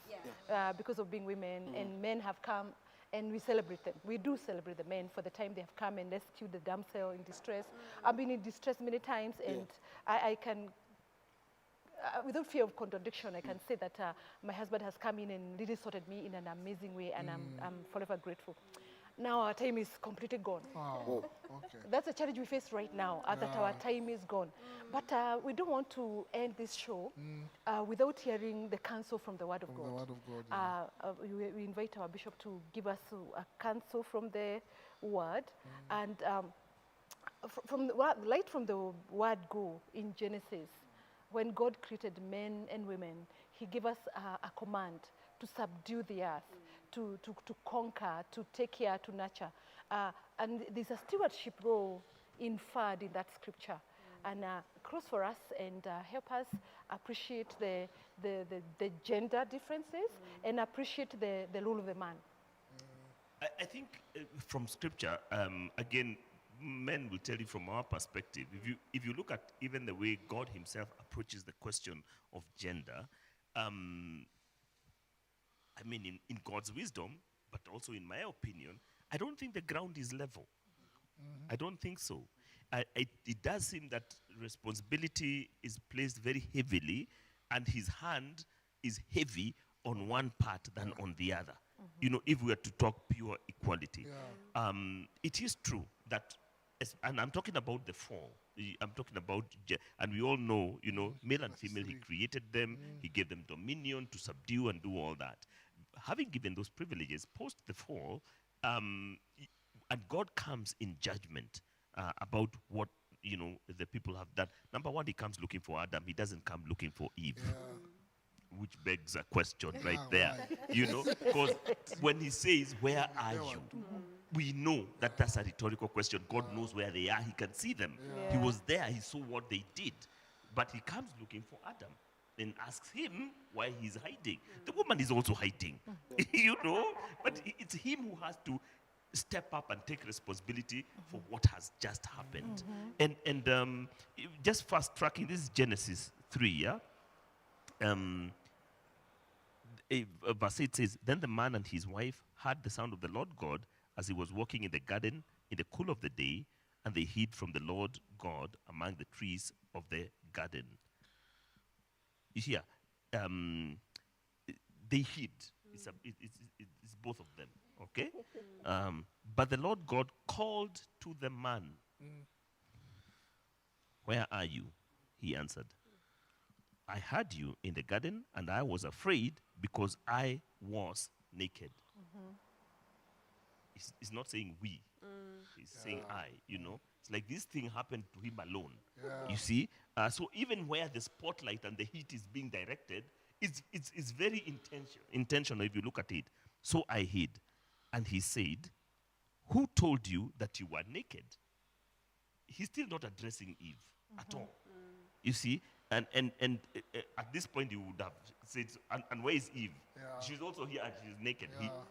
because of being women, and men have come and we celebrate them. We do celebrate the men for the time they have come and rescued the damsel in distress. I've been in distress many times, and I can, without fear of contradiction, I can say that my husband has come in and really sorted me in an amazing way, and I'm forever grateful. Now our time is completely gone. Oh, okay. That's a challenge we face right now, that our time is gone. But we don't want to end this show without hearing the counsel from the Word of God. The Word of God, We invite our bishop to give us a counsel from the Word. And from the Word go in Genesis, when God created men and women, he gave us a command to subdue the earth, to conquer, to take care, to nurture. And there's a stewardship role inferred in that scripture. And cross for us and help us appreciate the gender differences and appreciate the role of the man. I think from scripture, again, men will tell you from our perspective, if you look at even the way God himself approaches the question of gender, I mean, in God's wisdom, but also in my opinion, I don't think the ground is level. I don't think so. It does seem that responsibility is placed very heavily, and his hand is heavy on one part than on the other. If we are to talk pure equality. It is true that, and I'm talking about the fall. I'm talking about, and we all know, male and female, he created them, he gave them dominion to subdue and do all that. Having given those privileges post the fall, and God comes in judgment about what the people have done. Number one, he comes looking for Adam. He doesn't come looking for Eve, which begs a question right there. Because when he says, "Where are you?" we know that that's a rhetorical question. God knows where they are. He can see them. He was there. He saw what they did, but he comes looking for Adam and asks him why he's hiding. The woman is also hiding, but it's him who has to step up and take responsibility for what has just happened. And just fast tracking, this is Genesis 3, verse 8 says, "Then the man and his wife heard the sound of the Lord God as he was walking in the garden in the cool of the day, and they hid from the Lord God among the trees of the garden." You hear? They hid. It's both of them, okay? But the Lord God called to the man. "Where are you?" He answered, "I heard you in the garden, and I was afraid because I was naked." It's not saying we. He's saying I, It's like this thing happened to him alone. You see? So even where the spotlight and the heat is being directed, it's very intentional if you look at it. "So I hid." And he said, "Who told you that you were naked?" He's still not addressing Eve. at all. You see, and at this point you would have said, and where is Eve? Yeah. She's also here and she's naked.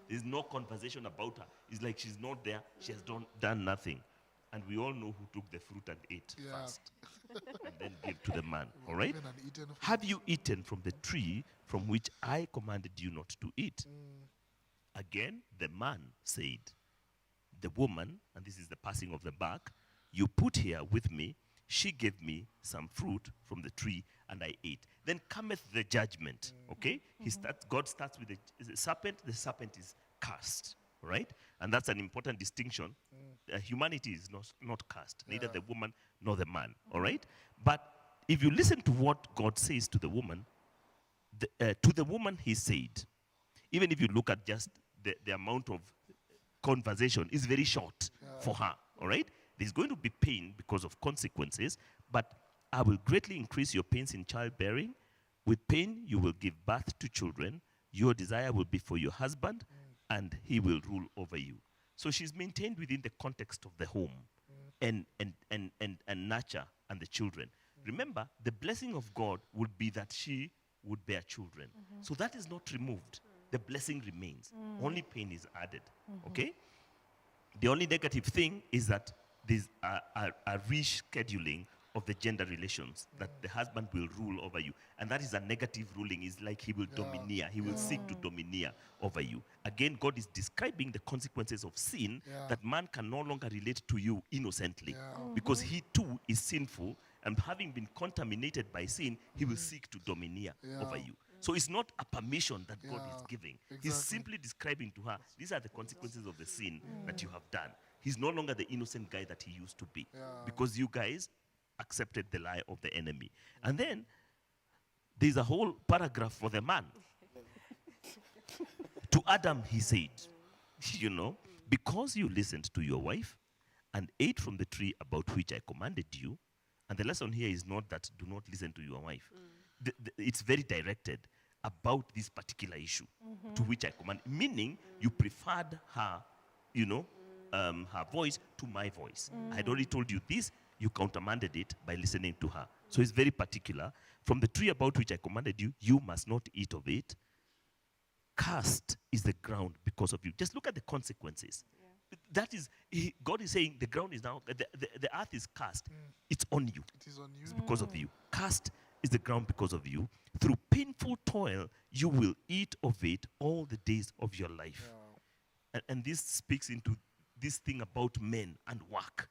There's no conversation about her. It's like she's not there. She has done nothing. And we all know who took the fruit and ate first, and then gave to the man. All right? Given and eaten of Have you eaten from the tree from which I commanded you not to eat? Again, the man said, the woman, and this is the passing of the buck, you put here with me. She gave me some fruit from the tree, and I ate. Then cometh the judgment. Okay? God starts with the serpent. The serpent is cast. Right? And that's an important distinction. Humanity is not cast, neither the woman nor the man. All right? But if you listen to what God says to the woman, to the woman he said, even if you look at just the amount of conversation, is very short for her. All right? There's going to be pain because of consequences, but I will greatly increase your pains in childbearing. With pain, you will give birth to children. Your desire will be for your husband, and he will rule over you. So she's maintained within the context of the home and nurture and the children. Remember, the blessing of God would be that she would bear children. So that is not removed. The blessing remains. Only pain is added. Okay? The only negative thing is that there's a rescheduling of the gender relations, that the husband will rule over you. And that is a negative ruling. It's like he will domineer. He will seek to domineer over you. Again, God is describing the consequences of sin, that man can no longer relate to you innocently. Because he too is sinful, and having been contaminated by sin, he will seek to domineer over you. So it's not a permission that God is giving. He's simply describing to her, these are the consequences of the sin that you have done. He's no longer the innocent guy that he used to be. Because you guys accepted the lie of the enemy. And then there's a whole paragraph for the man. To Adam he said, you know, because you listened to your wife and ate from the tree about which I commanded you. And the lesson here is not that do not listen to your wife. It's very directed about this particular issue to which I command. Meaning you preferred her, you know, her voice to my voice. I had already told you this. You countermanded it by listening to her. So it's very particular. From the tree about which I commanded you, you must not eat of it. Cursed is the ground because of you. Just look at the consequences. That is, God is saying the ground is now, the earth is cursed. It's on you. It is on you. It's because of you. Cursed is the ground because of you. Through painful toil, you will eat of it all the days of your life. And this speaks into this thing about men and work.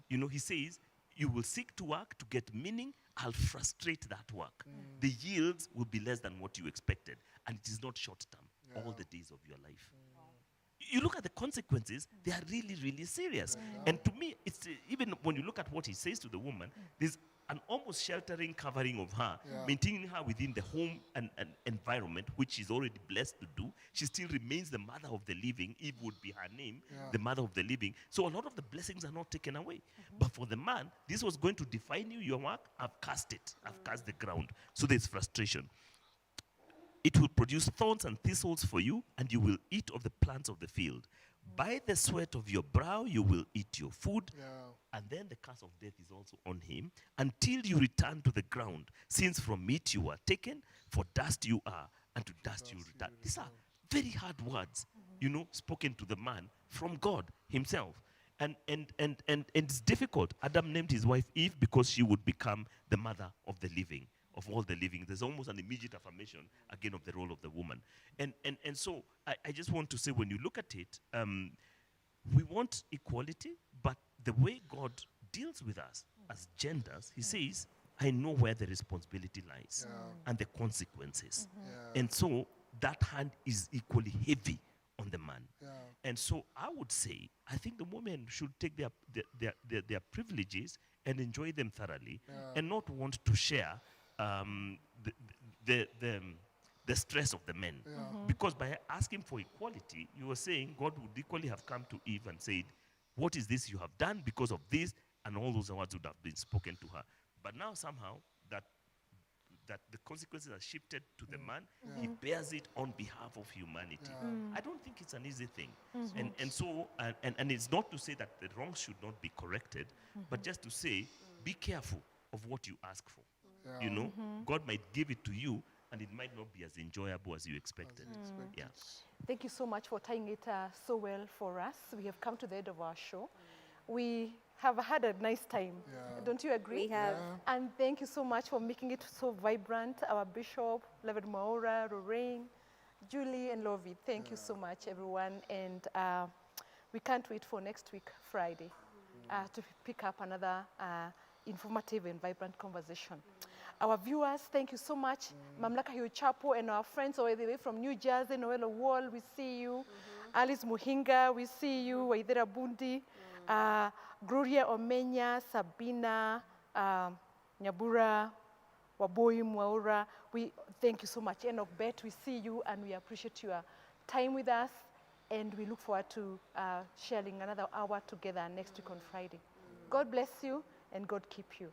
You know, he says, you will seek to work to get meaning. I'll frustrate that work. The yields will be less than what you expected. And it is not short term, all the days of your life. You look at the consequences, they are really, really serious. And to me, it's even when you look at what he says to the woman, there's an almost sheltering covering of her, maintaining her within the home and environment, which she's already blessed to do. She still remains the mother of the living. Eve would be her name, the mother of the living. So a lot of the blessings are not taken away. But for the man, this was going to define you, your work. I've cast it. I've cast the ground. So there's frustration. It will produce thorns and thistles for you, and you will eat of the plants of the field. By the sweat of your brow, you will eat your food. And then the curse of death is also on him, until you return to the ground, since from it you were taken, for dust you are, and to dust you return. These are very hard words, you know, spoken to the man from God himself. And it's difficult. Adam named his wife Eve because she would become the mother of the living, of all the living. There's almost an immediate affirmation, again, of the role of the woman. And so I just want to say, when you look at it, we want equality, but the way God deals with us as genders, he says, I know where the responsibility lies and the consequences. And so that hand is equally heavy on the man. And so I would say, I think the women should take their privileges and enjoy them thoroughly, and not want to share the stress of the men. Because by asking for equality, you were saying God would equally have come to Eve and said, what is this you have done because of this? And all those words would have been spoken to her. But now somehow that the consequences are shifted to the man, he bears it on behalf of humanity. I don't think it's an easy thing. And so, and it's not to say that the wrongs should not be corrected, but just to say, be careful of what you ask for. Yeah. You know, God might give it to you, and it might not be as enjoyable as you expected. Yeah. Thank you so much for tying it so well for us. We have come to the end of our show. We have had a nice time. Yeah. Don't you agree? We have. And thank you so much for making it so vibrant. Our Bishop, Reverend Maura, Lorraine, Julie, and Lovie. Thank you so much, everyone. And we can't wait for next week, Friday, to pick up another informative and vibrant conversation. Our viewers, thank you so much. Mamlaka Hill Chapel and our friends all the way from New Jersey, Noel Wall, we see you. Alice Muhinga, we see you. Waithera Bundi, Gloria Omenya, Sabina, Nyabura, Waboi Mwaura. We thank you so much. Enoch Bet, we see you and we appreciate your time with us. And we look forward to sharing another hour together next week on Friday. God bless you and God keep you.